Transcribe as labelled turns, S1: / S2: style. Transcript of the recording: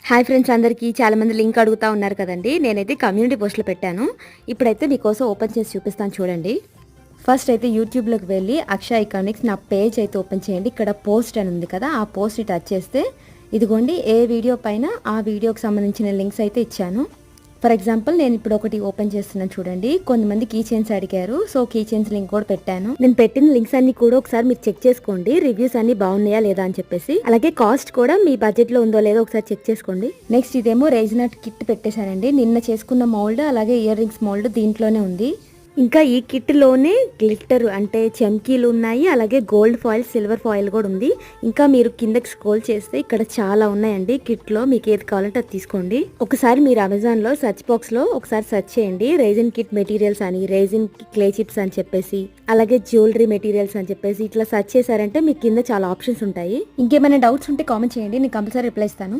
S1: Hi friends, అందరికీ చాలామంది link అడుగుతా ఉన్నారు కదండి. నేనైతే కమ్యూనిటీ పోస్ట్లో పెట్టాను. ఇప్పుడైతే మీకోసం ఓపెన్ చేసి చూపిస్తాను చూడండి. ఫస్ట్ అయితే యూట్యూబ్లోకి వెళ్ళి అక్షయ ఐకానిక్స్ నా పేజ్ అయితే ఓపెన్ చేయండి. ఇక్కడ పోస్ట్ అని ఉంది కదా, ఆ పోస్ట్ని టచ్ చేస్తే ఇదిగోండి ఏ వీడియో పైన ఆ వీడియోకి సంబంధించిన లింక్స్ అయితే ఇచ్చాను. ఫర్ ఎగ్జాంపుల్ నేను ఇప్పుడు ఒకటి ఓపెన్ చేస్తున్నాను చూడండి. కొంతమంది కీ చైన్స్ అడిగారు, సో కీ చైన్స్ లింక్ కూడా పెట్టాను. నేను పెట్టిన లింక్స్ అన్ని కూడా ఒకసారి మీరు చెక్ చేసుకోండి, రివ్యూస్ అన్ని బాగున్నాయా లేదా అని చెప్పేసి. అలాగే కాస్ట్ కూడా మీ బడ్జెట్ లో ఉందో లేదో ఒకసారి చెక్ చేసుకోండి. నెక్స్ట్ ఇదేమో రైజినట్ కిట్ పెట్టేశానండి. నిన్న చేసుకున్న మౌల్డ్ అలాగే ఇయర్ రింగ్స్ మౌల్డ్ దీంట్లోనే ఉంది. ఇంకా ఈ కిట్ లోనే గ్లిట్టర్ అంటే చమ్కీలు ఉన్నాయి, అలాగే గోల్డ్ ఫాయిల్, సిల్వర్ ఫాయిల్ కూడా ఉంది. ఇంకా మీరు కిందకి స్క్రోల్ చేస్తే ఇక్కడ చాలా ఉన్నాయండి. కిట్ లో మీకు ఏది కావాలంటే అది తీసుకోండి. ఒకసారి మీరు అమెజాన్ లో సెర్చ్ బాక్స్ లో ఒకసారి సెర్చ్ చేయండి, రైజిన్ కిట్ మెటీరియల్స్ అని, రైజిన్ క్లే చిప్స్ అని చెప్పేసి, అలాగే జ్యువెలరీ మెటీరియల్స్ అని చెప్పేసి ఇట్లా సెర్చ్ చేశారంటే మీకు కింద చాలా ఆప్షన్స్ ఉంటాయి. ఇంకేమైనా డౌట్స్ ఉంటే కామెంట్ చేయండి, నేను కంపల్సరీ రిప్లై ఇస్తాను.